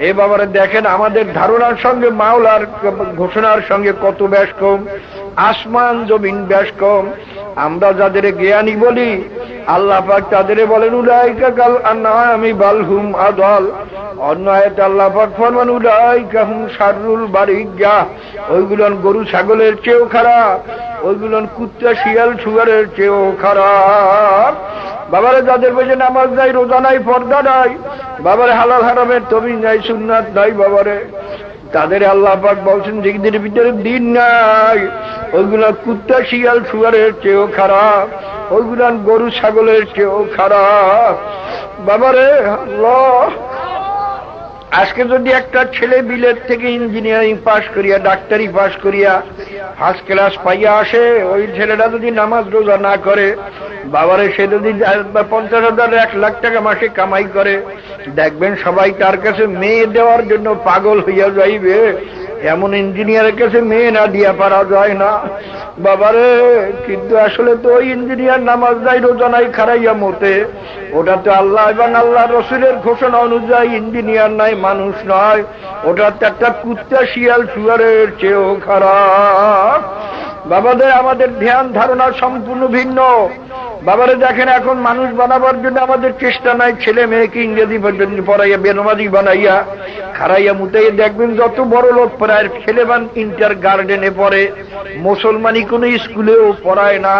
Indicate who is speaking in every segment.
Speaker 1: এ বাবারে দেখেন আমাদের ধারণার সঙ্গে মাওলার ঘোষণার সঙ্গে কত ব্যাস কম, আসমান জমিন ব্যাস কম। আমরা যাদের জ্ঞানী বলি আল্লাহ পাক তাদের বলেন উলাইকা কাল আনআমি বাল হুম আদাল। অন্য আয়াতে আল্লাহ পাক ফরমান উলাইকা হুম শাররুল বারিয়া, ওইগুলোন গরু ছাগলের চেয়েও খারাপ, ওইগুলোন কুত্তা শিয়াল শুয়ারের চেয়েও খারাপ। বাবারে যাদের বেশি নামাজ নাই, রোজা নাই, পর্দা নাই, বাবারে হালাল হারামের তমিজ নাই, সুন্নাত নাই, বাবারে তাদের আল্লাহ পাক বলছেন যেদের ভিতরে দিন নাই, ওইগুলা কুত্তা শিয়াল শুয়ারের চেয়েও খারাপ, ওইগুলা গরু ছাগলের চেয়েও খারাপ। বাবারে আল্লাহ, আজকে যদি একটা ছেলে বিলেত থেকে ইঞ্জিনিয়ারিং পাশ করিয়া, ডাক্তারি পাশ করিয়া ফার্স্ট ক্লাস পাইয়া আসে, ওই ছেলেটা যদি নামাজ রোজা না করে, বাবারে সে যদি 50,000 1 লাখ টাকা মাসে কামাই করে, দেখবেন সবাই তার কাছে মেয়ে দেওয়ার জন্য পাগল হইয়া যাইবে। এমন ইঞ্জিনিয়ারের কাছে মেয়ে না দিয়া পারা যায় না বাবারে। কিন্তু আসলে তো ওই ইঞ্জিনিয়ার নামাজ নাই, রোজা নাই, খারাইয়া মতে, ওটা তো আল্লাহ এবং আল্লাহ রসুলের ঘোষণা অনুযায়ী ইঞ্জিনিয়ার নাই, মানুষ নয়, ওটা তো একটা কুত্তা শিয়াল শুয়ারের চেয়েও খারাপ। বাবাদের আমাদের ধ্যান ধারণা সম্পূর্ণ ভিন্ন। বাবারে দেখেন এখন মানুষ বানাবার জন্য আমাদের চেষ্টা নাই, ছেলে মেয়েকে ইংরেজি পড়াইয়া বেনমাজি বানাইয়া খারাইয়া মুতাইয়া দেখবেন যত বড় লোক পড়ায়, ছেলে বান ইন্টার গার্ডেনে পড়ে, মুসলমানি কোন স্কুলেও পড়ায় না,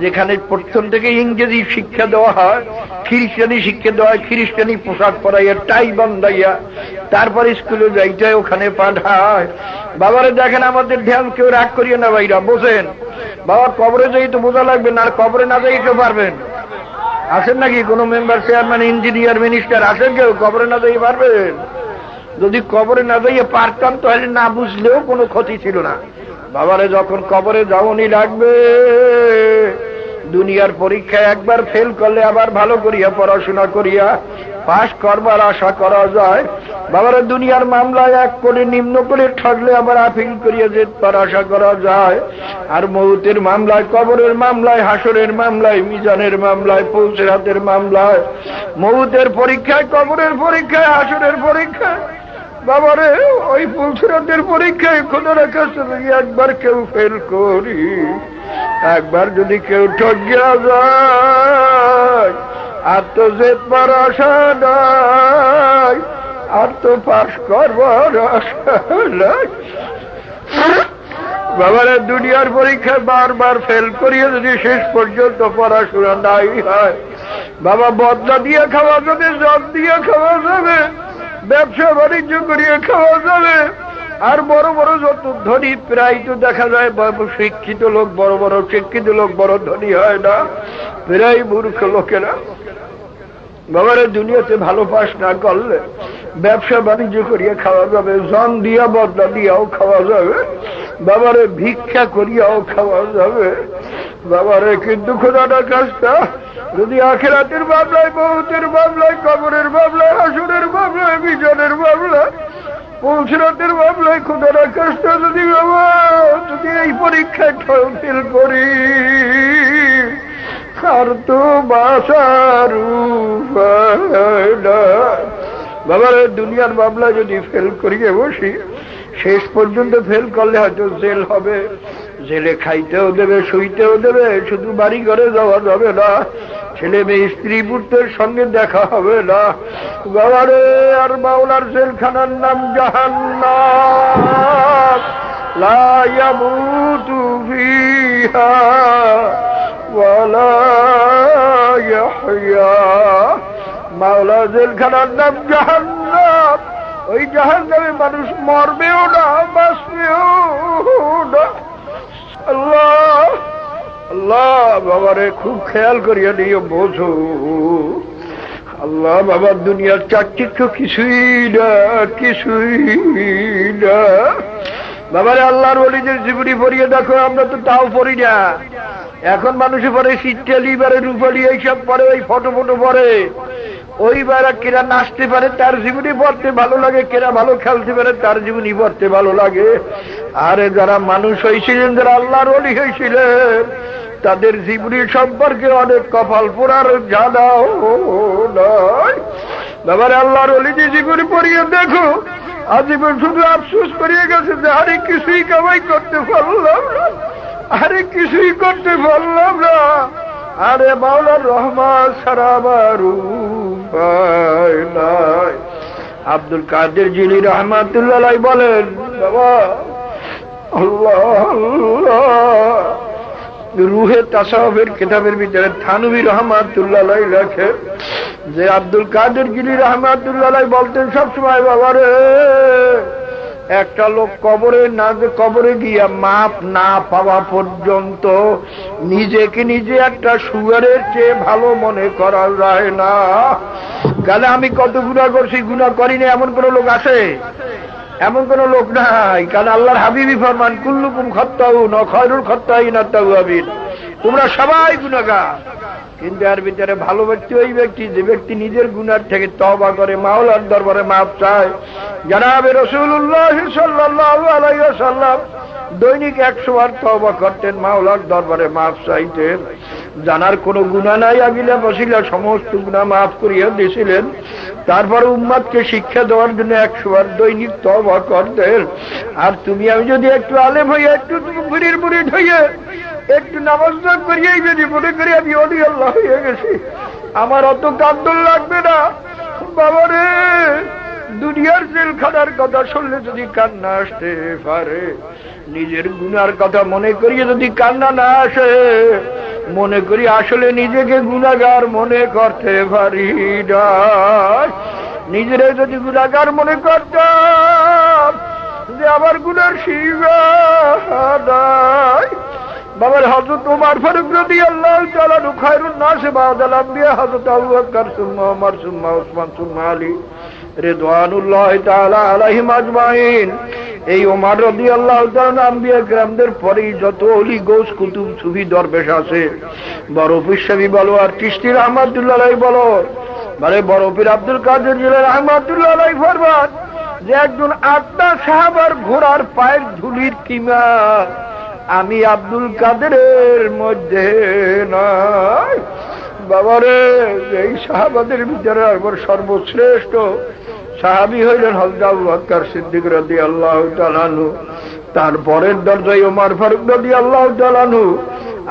Speaker 1: যেখানে প্রথম থেকে ইংরেজি শিক্ষা দেওয়া হয়, খ্রিস্টানি শিক্ষা দেওয়া হয়, খ্রিস্টানি পোশাক পরাইয়া টাই বান্ধাইয়া তারপরে স্কুলে যাইটাই ওখানে পাঠায়। বাবারে দেখেন আমাদের ধ্যান কেউ রাগ করিয়ে না ভাইরা, বোঝেন বাবা, কবরে যাই তো বোঝা লাগবে না, আর কবরে না যাই কেউ পারবেন? আসেন নাকি কোন মেম্বার, চেয়ারম্যান, ইঞ্জিনিয়ার, মিনিস্টার আসেন কেউ কবরে না যাই পারবেন? যদি কবরে না যাইয়ে পারতাম তাহলে না বুঝলেও কোনো ক্ষতি ছিল না। বাবারে যখন কবরে যাওনি লাগবে, দুনিয়ার পরীক্ষায় একবার ফেল করলে আবার ভালো করিয়া পড়াশোনা করিয়া পাশ করবার আশা করা যায়। বাবারে দুনিয়ার মামলায় এক করে নিম্ন করে ঠগলে আবার আপিল করিয়া যেতে আশা করা যায়। আর মৌতের মামলায়, কবরের মামলায়, হাসরের মামলায়, মিজানের মামলায়, পৌঁছরাতের মামলায়, মৌতের পরীক্ষায়, কবরের পরীক্ষায়, হাসরের পরীক্ষায়, বাবারে ওই পৌঁছরাতের পরীক্ষায় খোদার কাছে যদি একবার কেউ ফেল করি, একবার যদি কেউ ঠকিয়া যায়, আর তো জেতবার আশা নাই, আর তো পাশ করবার আশা নাই। বাবারে দুনিয়ার পরীক্ষায় বারবার ফেল করিয়া যদি শেষ পর্যন্ত পড়াশোনা নাই হয়, বাবা বদলা দিয়ে খাওয়া যাবে, জব দিয়ে খাওয়া যাবে, ব্যবসা বাণিজ্য করিয়ে খাওয়া যাবে। আর বড় বড় যত ধনী প্রায় তো দেখা যায় শিক্ষিত লোক, বড় বড় শিক্ষিত লোক বড় ধনী হয় না, প্রায় মূর্খ লোকেরা। বাবারে দুনিয়াতে ভালো পাস না করলে ব্যবসা বাণিজ্য করিয়া খাওয়া যাবে, জন দিয়া বদলা দিয়াও খাওয়া যাবে, বাবারে ভিক্ষা করিয়াও খাওয়া যাবে। বাবারে কিন্তু খোদাটার কাজটা যদি আখিরাতের মামলায়, মৌতের মামলায়, কবরের মামলায়, হাসরের মামলায়, মিজানের মামলায়, পৌঁছরাতের মামলায় খোদাটার কাজটা যদি বাবা যদি এই পরীক্ষায় ফেল করি, আর তো বাসার বাবারে দুনিয়ার মামলা যদি ফেল করিয়ে বসি, শেষ পর্যন্ত ফেল করলে হয়তো জেল হবে, জেলে খাইতেও দেবে, শুইতেও দেবে, শুধু বাড়ি ঘরে যাওয়া যাবে না, ছেলে মেয়ে স্ত্রী পুত্রের সঙ্গে দেখা হবে না। বাবারে আর মাওলার জেলখানার নাম জাহান্নাম, লা ইয়ামুতু ফিহা ওয়ালা ইয়াহইয়া। মাওলা জেলখানার নাম জাহান্নাম, ওই জাহান্নামে মানুষ মরবেও না, বাঁচবেও না। আল্লাহ আল্লাহ বাবারে খুব খেয়াল করিয়া নিয়ে বোঝো। আল্লাহ বাবা দুনিয়ার চাকচিক্য কিছুই না, কিছুই না। বাবারে আল্লাহর ওলিদের জীবনী পড়িয়ে দেখো, আমরা তো তাও পড়ি না। এখন মানুষে পড়ে শীতকালি, বারে রূপালি, এইসব পরে, ওই ফটো ফটো পরে। ওই বেড়া কেরা নাচতে পারে তার জীবনী পড়তে ভালো লাগে, কেরা ভালো খেলতে পারে তার জীবনী পড়তে ভালো লাগে। আরে যারা মানুষ হয়েছিলেন, যারা আল্লাহর ওলি হয়েছিলেন, তাদের জীবনী সম্পর্কে অনেক কপাল পোড়ার জানাও নয়। বাবার আল্লাহর ওলিকে জীবনে পড়িয়ে দেখো, আজীবন শুধু আফসোস করিয়ে গেছে যে আরে কিছুই কামাই করতে পারলাম না, আরে কিছুই করতে পারলাম না, আরে মাওলার রহমান ছাড়া আমার উপায় নাই। আব্দুল কাদের জিলি রহমাতুল্লাহ আলাইহি বলেন, বাবা আল্লাহ আল্লাহ, রুহে তাসাউফের কিতাবের ভিতরে থানভী রহমাতুল্লাহ আলাইহি লেখে যে আব্দুল কাদের জিলি রহমাতুল্লাহ আলাইহি বলতেন সবসময়, বাবারে একটা লোক কবরে গিয়া মাপ না পাওয়া পর্যন্ত নিজেকে নিজে একটা শুয়ারের চেয়ে ভালো মনে করা যায় না। কালে আমি কত গুনাহ করছি, গুনাহ করিনি এমন কোন লোক আছে? এমন কোন লোক নাই। কারণ আল্লাহর হাবিবি ফরমান, কুল্লুকুম খাত্তাউন ওয়া খায়রুল খাত্তাইনা তাওয়াবিন, তোমরা সবাই গুনাহগার, কিন্তু এর ভিতরে ভালো ব্যক্তি ওই ব্যক্তি যে ব্যক্তি নিজের গুনার থেকে তওবা করে, মাওলার দরবারে মাফ চায়। জনাবে রাসূলুল্লাহ সাল্লাল্লাহু আলাইহি ওয়াসাল্লাম দৈনিক 100 বার তওবা করতেন, মাওলার দরবারে মাফ চাইতেন। জানার কোনো গুনাহ নাই, আগিলা বসিলা সমস্ত গুনাহ মাফ করিয়া দিয়েছিলেন। তারপর উম্মতকে শিক্ষা দেওয়ার জন্য 100 বার দৈনিক তওবা করতেন। আর তুমি আমি যদি একটু আলেম হইয়া, একটু মুরিদ মুরিদ হইয়া, একটু নামাজ করিয়াই যদি মনে করি আমি ওলি আল্লাহ হয়ে গেছি, আমার অত কান্দন লাগবে না। বাবারে, দুনিয়ার জেলখানার কথা শুনলে যদি কান্না আসতে পারে, নিজের গুনার কথা মনে করিয়ে যদি কান্না না আসে, মনে করি আসলে নিজেকে গুনাহগার মনে করতে পারি না। নিজেরা যদি গুনাহগার মনে করতাম যে আমার গুনার সীমা নাই। বাবার হযরত ওমর ফারুক রাদিয়াল্লাহু তাআলা আনহু খায়রুন নাস বা'দাল আম্বিয়া, হযরত আবু বকর সুম্মা ওমর সুম্মা উসমান সুম্মা আলী রিদওয়ানুল্লাহি তাআলা আলাইহিম আজমাইন। এই ওমর রাদিয়াল্লাহু তাআলা আম্বিয়া কিরামদের পরেই যত ওলি গৌস কুতুব সুফি দরবেশ আছে, বড় পীর সাহেব বলো আর চিশতি রহমাতুল্লাহ আলাইহি বলো, মানে বড় পীর আব্দুল কাদের জিলানী রহমাতুল্লাহ আলাইহি ফরমান যে একজন 8টা সাহাবার ঘোড়ার পায়ের ধুলির কিমাত আমি আব্দুল কাদেরের মধ্যে নাই। বাবারে, এই সাহাবাদের ভিতরে একবার সর্বশ্রেষ্ঠ সাহাবী হইলেন হযরত আবু বকর সিদ্দিক রাদিয়াল্লাহু তাআলা আনহু। তারপরের দরজায় ওমর ফারুক রাদিয়াল্লাহু তাআলা আনহু।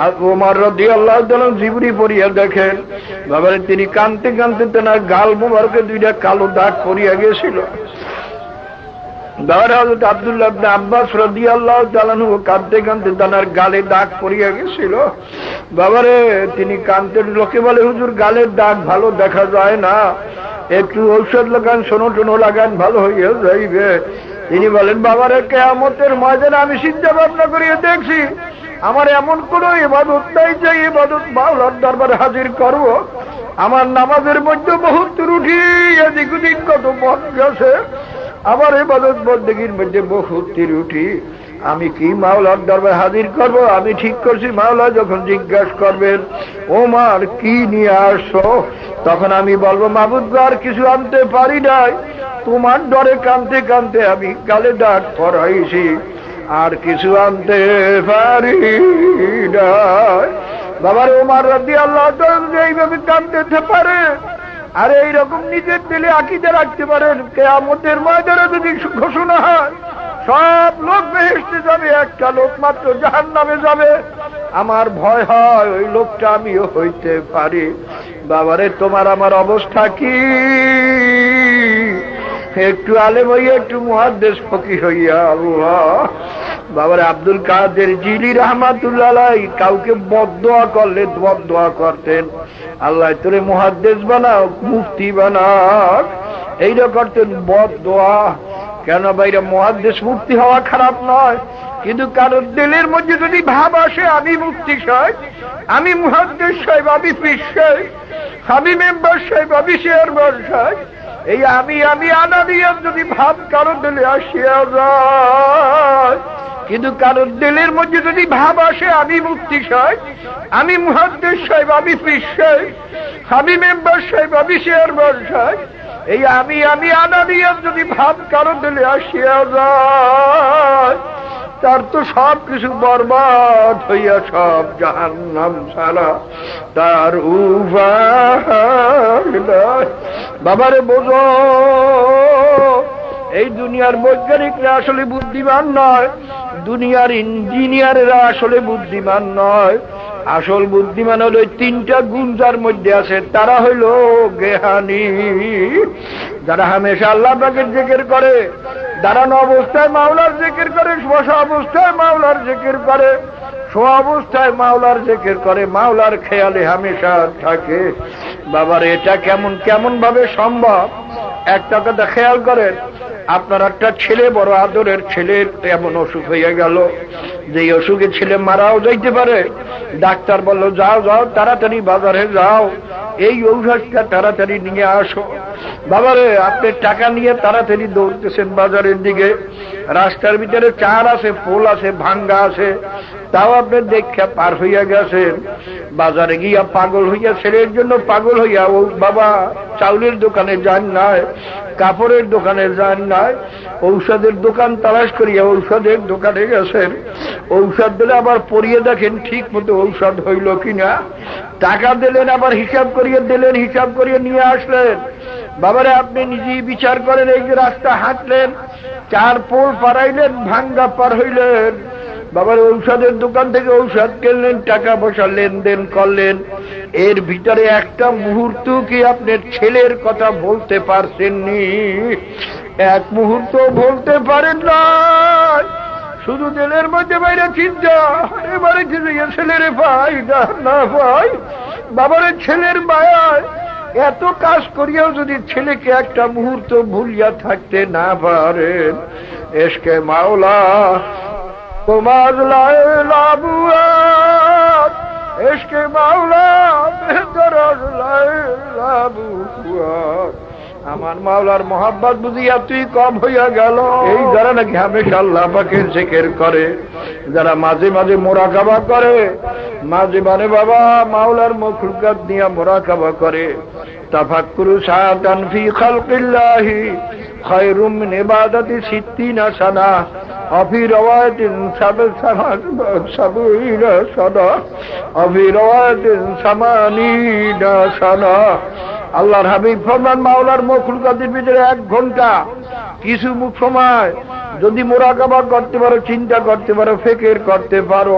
Speaker 1: আর ওমর রাদিয়াল্লাহু তাআলা জিবরি পড়িয়া দেখেন, বাবারে তিনি কাঁদতে কাঁদতে তার গাল মোবারকে 2টা কালো দাগ পড়িয়া গেছিল। হযরত আব্দুল্লাহ ইবনে আব্বাস রাদিয়াল্লাহু তাআলা আনহু কাঁদতে কাঁদতে তার গালে দাগ পড়িয়া গেছিল। বাবারে, তিনি কাঁদতেন, লোকে বলে হুজুর গালের দাগ ভালো দেখা যায় না, একটু ঔষধ লাগান, সোনো লাগান, ভালো হইয়া যাইবে। তিনি বলেন, বাবারে কিয়ামতের ময়দানে আমি চিন্তা ভাবনা করিয়া দেখছি আমার এমন কোন ইবাদত নাই যে ইবাদত মাওলার দরবারে হাজির করব। আমার নামাজের মধ্যে বহুত ত্রুটি, এদিক ওদিক কত মত গেছে, আমার ইবাদত বন্দেগীর মধ্যে বহুত ত্রুটি, আমি কি মাওলার দরবারে হাজির করব? আমি ঠিক করছি মাওলা যখন জিজ্ঞাসা করবেন ওমর কি নিয়ে আসছো, তখন আমি বলবো মাবুদ আর কিছু আনতে পারি নাই, তোমার ডরে কাঁদতে কাঁদতে আমি গালে দাগ পরাইছি, আর কিছু আনতে পারি নাই। বাবার ওমর রাদিয়াল্লাহু তাআলা এইভাবে কাঁদতে পারে, আর এইরকম নিজের দিলে আকীদা রাখতে পারেন, কিয়ামতের ময়দানে যদি ঘোষণা হয় সব লোক বেহেশতে যাবে, একটা লোক মাত্র জাহান্নামে যাবে, আমার ভয় হয় ওই লোকটা আমিও হইতে পারি। বাবারে, তোমার আমার অবস্থা কি? একটু আলেম হইয়া, একটু মুহাদ্দিস ফকিহ হইয়া, আল্লাহ। বাবারে, আব্দুল কাদের জিলি রহমাতুল্লাহ আলাইহি কাউকে বদদোয়া করলে বদদোয়া করতেন, আল্লাহ তোরে মুহাদ্দিস বানাও, মুফতি বানাও, এইটা করতেন বদদোয়া। কেন বাইরে মুহাদ্দিস মুফতি হওয়া খারাপ নয়, কিন্তু কারোর দিলের মধ্যে যদি ভাব আসে আমি মুফতি সাহেব, আমি মুহাদ্দিস সাহেব, আমি পীর সাহেব, আমি মেম্বার সাহেব, আমি চেয়ারম্যান সাহেব, এই আমি আনাদিয়ার যদি ভাব কারোর দিলে আসিয়া যায়, কিন্তু কারোর দিলের মধ্যে যদি ভাব আসে আমি মুফতি সাহেব, আমি মুহাদ্দিস সাহেব, আমি পীর সাহেব, আমি মেম্বার সাহেব, আমি চেয়ারম্যান সাহেব, এই আমি আনাদিয়ার যদি ভাব কারোর দিলে আসিয়া যায়, তার তো সব কিছু বরবাদ হইয়া সব জাহান্নাম ছাড়া তার উপায় নাই। বাবারে বোঝো, এই দুনিয়ার বৈজ্ঞানিকরা আসলে বুদ্ধিমান নয়, দুনিয়ার ইঞ্জিনিয়ারেরা আসলে বুদ্ধিমান নয়। আসল বুদ্ধিমান হলো তিনটা গুণ যার মধ্যে আছে, তারা হইল জ্ঞানী। যারা হামেশা আল্লাহ পাকের জিকির করে, দাঁড়ানো অবস্থায় মাওলার জিকির করে, বসা অবস্থায় মাওলার জিকির করে, শোয়া অবস্থায় মাওলার জিকির করে, মাওলার খেয়ালে হামেশা থাকে। বাবার এটা কেমন কেমন ভাবে সম্ভব? একটা কথা খেয়াল করেন, আপনার একটা ছেলে, বড় আদরের ছেলের এমন অসুখ হইয়া গেল যে অসুখে ছেলে মারাও যাইতে পারে। ডাক্তার বলল, যাও যাও তাড়াতাড়ি বাজারে যাও, এই ঔষধটা তাড়াতাড়ি নিয়ে আসো। বাবারে, আপনি টাকা নিয়ে তাড়াতাড়ি দৌড়তেছেন বাজারের দিকে, রাস্তার ভিতরে চার আছে, পোল আছে, ভাঙ্গা আছে, তাও আপনি দেখা পার হইয়া গেছেন। বাজারে গিয়া পাগল হইয়া, ছেলের জন্য পাগল হইয়া, ও বাবা চাউলের দোকানে যান নাই, কাপড়ের দোকানে যান নাই, ঔষধের দোকান তালাশ করিয়া ঔষধের দোকানে গেছেন। ঔষধ দিলে আবার পরিয়ে দেখেন ঠিক মতো ঔষধ হইল কিনা। টাকা দিলেন, আবার হিসাব করিয়ে দিলেন, হিসাব করিয়ে নিয়ে আসলেন। বাবারে, আপনি নিজেই বিচার করেন, এই যে রাস্তা হাঁটলেন, চার পোল পারাইলেন, ভাঙ্গা পার হইলেন, বাবার ঔষধের দোকান থেকে ঔষধ কিনলেন, টাকা পয়সা লেনদেন করলেন, এর ভিতরে একটা মুহূর্ত কি আপনার ছেলের কথা বলতে পারছেননি? এক মুহূর্ত বলতে পারেন না, শুধু দিলের মধ্যে বাইরে চিন্তা, এবারে ছেলেরে পাই না পাই। বাবারে, ছেলের মায়ায় এত কাজ করিয়াও যদি ছেলেকে একটা মুহূর্ত ভুলিয়া থাকতে না পারেন, এসকে মাওলা তোমার লাবুয়াত, এসকে মাওলা বেদরজ লাবুয়াত। আমার মাওলার মোহাব্বত বুঝিয়া তুই কম হইয়া গেল। এই যারা নাকি হামেশা আল্লাহ পাকের জিকির করে, যারা মাঝে মাঝে মুরাকাবা করে, মাঝে মানে বাবা মাওলার মখলুকাত নিয়ে মুরাকাবা করে, তাফাক্কুরু সাআতান ফি খালকিল্লাহি খায়রুম মিন ইবাদাতি 60 সানা, অফি রওয়ায়াতিন সাবঈনা সানা, অফি রওয়ায়াতিন 80 সানা। আল্লাহর হাবিব ফরমান, মাওলার মখলুকাতের ভিতরে 1 ঘন্টা কিছু সময় যদি মুরাকাবা করতে পারো, চিন্তা করতে পারো, ফিকির করতে পারো,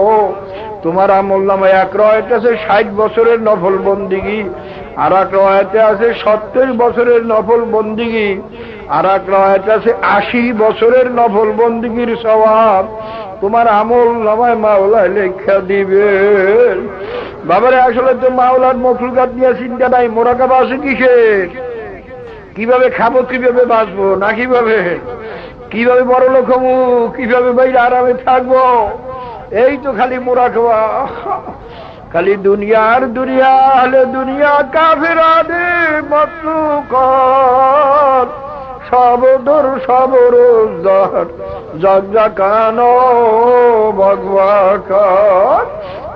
Speaker 1: তোমার আমলনামায় এক রওয়ায়াতে আছে 60 বছরের নফল বন্দিগি, আর এক রওয়ায়াতে আছে 70 বছরের নফল বন্দিগি, আর এক রওয়ায়াতে আছে 80 বছরের নফল বন্দিগির সওয়াব তোমার আমলনামায় মাওলা লেখা দিবেন। বাবারে, আসলে তো মাওলার মখলুকাত নিয়ে চিন্তা নাই, মুরাকাবা আছে কিসের? কিভাবে খাবো, কিভাবে বাঁচবো, না কিভাবে বড় লোক হবো, কিভাবে বাইরে আরামে থাকবো, এই তো খালি মুরাকাবা। খালি দুনিয়ার দুনিয়া হলে দুনিয়া কাফেরাদে মতলুকার, সবদর সবরোজগার জগজাকানো ভগবাকার।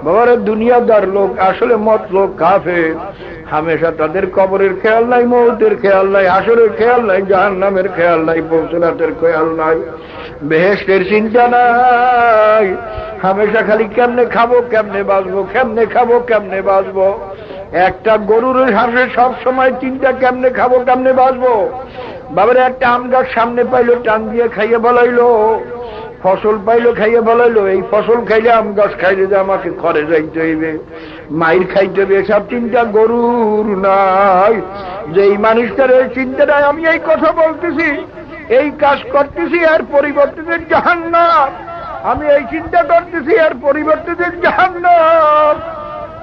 Speaker 1: বাবারে, দুনিয়াদার লোক আসলে মতলব কাফের, হামেশা তাদের কবরের খেয়াল নাই, মৌতের খেয়াল নাই, হাসরের খেয়াল নাই, জাহান্নামের খেয়াল নাই, পৌঁছনাতের খেয়াল নাই, বেহেশতের চিন্তা নাই। হামেশা খালি কেমনে খাবো, কেমনে বাঁচবো, কেমনে খাবো, কেমনে বাঁচবো। একটা গরুর হাঁসের সব সময় চিন্তা, কেমনে খাবো, কেমনে বাঁচবো। বাবারে, একটা আম গাছ সামনে পাইলো, টান দিয়ে খাইয়ে বলাইলো, ফসল পাইলো, খাইয়ে বলাইলো, এই ফসল খাইলে, আম গাছ খাইলে যে আমাকে ঘরে যাইতে হইবে, মাইর খাইতে হবে, এসব চিন্তা গরুর নাই। যে এই মানুষটার এই চিন্তা নাই, আমি এই কথা বলতেছি, এই কাজ করতেছি, এর পরিবর্তে যে জাহান্নাম, আমি এই চিন্তা করতেছি, এর পরিবর্তে যে জাহান্নাম,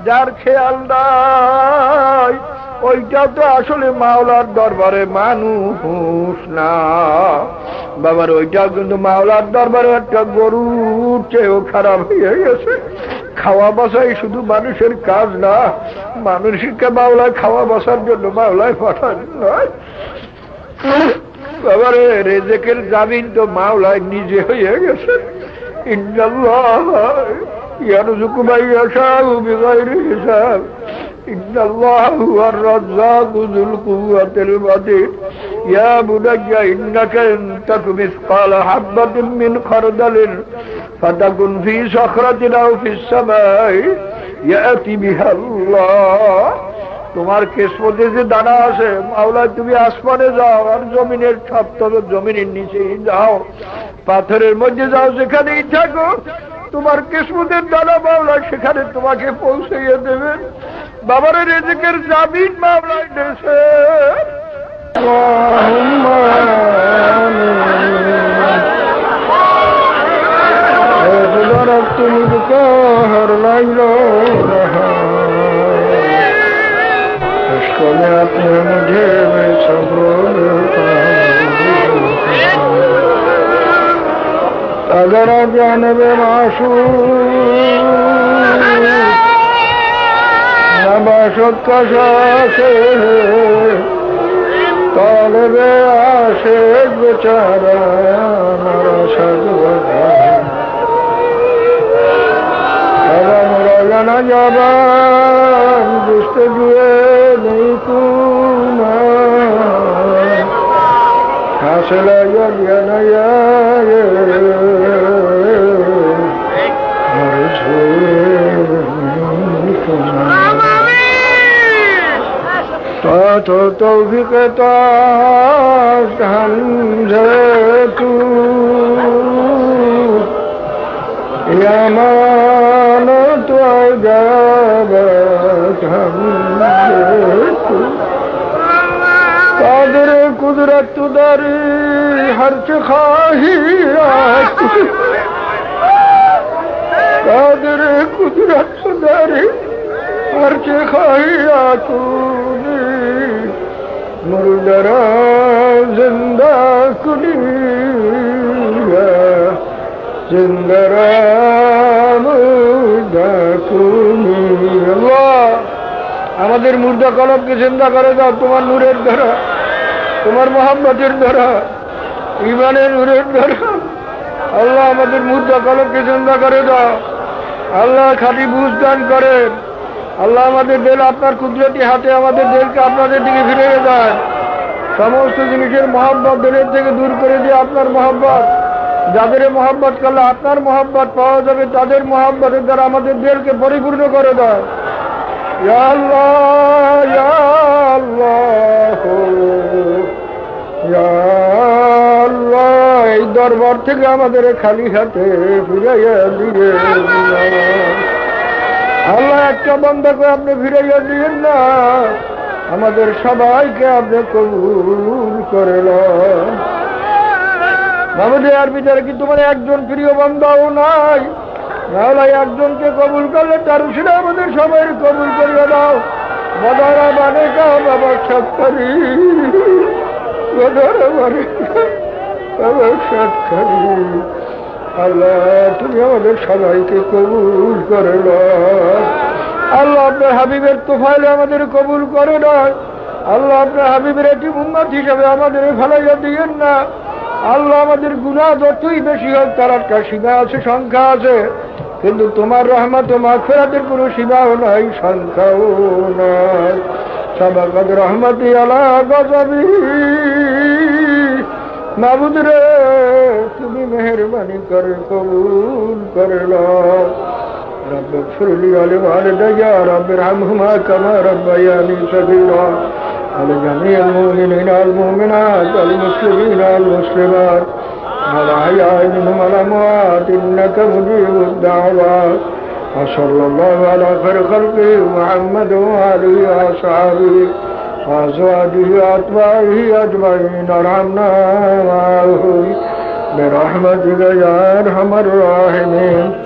Speaker 1: যার খেয়াল নাই, ওইটা তো আসলে মাওলার দরবারে মানুষ না। বাবার, ওইটা কিন্তু মাওলার দরবারে একটা গরুর চেয়েও খারাপ হয়ে গেছে। খাওয়া বসাই শুধু মানুষের কাজ না, মানুষকে মাওলায় খাওয়া বসার জন্য মাওলায় পাঠান নয়। বাবারে, রেজেকের জামিন তো মাওলায় নিজে হয়ে গেছে। ইন্নাল্লাহ ইয়ারযুকু মান ইয়াশাউ বিগাইরি হিসাব, ইন্নাল্লাহু হুয়ার রাজ্জাকু যুল কুওয়াতিল মাতিন ইয়া বুনাইয়া ইন্নাকা ইন তাকু মিসকালা হাববাতিন মিন খারদালিন ফাতাকুন ফি সাখরাতিন আও ফিস সামাই ইয়াতি বিহাল্লাহ। তোমার কিসমতে যে দানা আছে মাওলা, তুমি আসমানে যাও আর জমিনের সপ্তম জমিনের নিচেই যাও, পাথরের মধ্যে যাও, যেখানেই থাকো তোমার কিসমতের দানা মাওলা সেখানে তোমাকে পৌঁছাইয়া দেবেন। বাবার রিজিকের জামিন মাওলা দেশে। में अपने मुझे में सब्र अगर जानब माशूक नबाशत का शासे तालिबे आशिक बेचारा हमारा सदवदा अगर मुरादा न जबान गुफ्तगुए नहीं तूना हासिल या नया तो तौफीक ताश हमसे तू यामान तो अजाबत हमसे तू कादिर कुदरत दारी हर ख्वाही कादिर कुदरत दारी हर ख्वाही तूने मुर्दरा जिंदा कुनिया जिंदरा मुर्दा कुनिया। अल्लाह আমাদের মুর্দা কলবকে জিন্দা করে দাও তোমার নূরের দ্বারা, তোমার মোহাম্মতের দ্বারা, ঈমানের নূরের দ্বারা। আল্লাহ আমাদের মুর্দা কলবকে জিন্দা করে দাও। আল্লাহ খাঁটি বুঝ দান করেন। আল্লাহ আমাদের দিল আপনার কুদরতি হাতে আমাদের দিলকে আপনাদের দিকে ফিরিয়ে দেয়। সমস্ত জিনিসের মহব্বত দিলের থেকে দূর করে দিয়ে আপনার মহব্বত, যাদের মহব্বত করলে আপনার মহব্বত পাওয়া যাবে তাদের মহব্বতের দ্বারা আমাদের দিলকে পরিপূর্ণ করে দেয়। ইয়া আল্লাহ ইয়া আল্লাহ ইয়া আল্লাহ, এই দরবার থেকে আমাদের খালি হাতে ফিরাইয়া দিয়ে আল্লাহ একটা বন্ধাকে আপনি ফিরাইয়া দিয়েন না, আমাদের সবাইকে আপনি কবুল করে নেন। আমাদের আর বিচারে কি তোমার একজন প্রিয় বান্দাও নাই? নাহলে একজনকে কবুল করলে তার সেটা আমাদের সবাই কবুল করিয়ে দাও। বদরা মানে বাবা সৎকারী, বদরা মানে বাবা সৎকারী। আল্লাহ তুমি আমাদের সবাইকে কবুল করে নাও। আল্লাহ আপনার হাবিবের তোফাইলে আমাদের কবুল করে নয়। আল্লাহ আপনার হাবিবের একটি উম্মত হিসাবে আমাদের ফেলাইয়া দিয়েন না। আল্লাহ আমাদের গুনাহ যতই বেশি হোক তার একটা সীমা আছে, সংখ্যা আছে, কিন্তু তোমার রহমত ও মাগফিরাতের কোনো সীমাও নাই, সংখ্যাও নাই। সাবাকাত রহমতি আলা গজবি, মাবুদ রে তুমি মেহরবানি করে কবুল করে নাও। رب اغفر لي ولوالدي رب ارحمهما كما ربياني صغيرا ولجميع المؤمنين والمؤمنات والمسلمين والمسلمات الأحياء منهم والأموات إنك مجيب الدعوات وصلى الله على خير خلقه محمد وآله وأصحابه وأزواجه وأتباعه أجمعين ارحمنا معهم برحمتك يا أرحم الراحمين.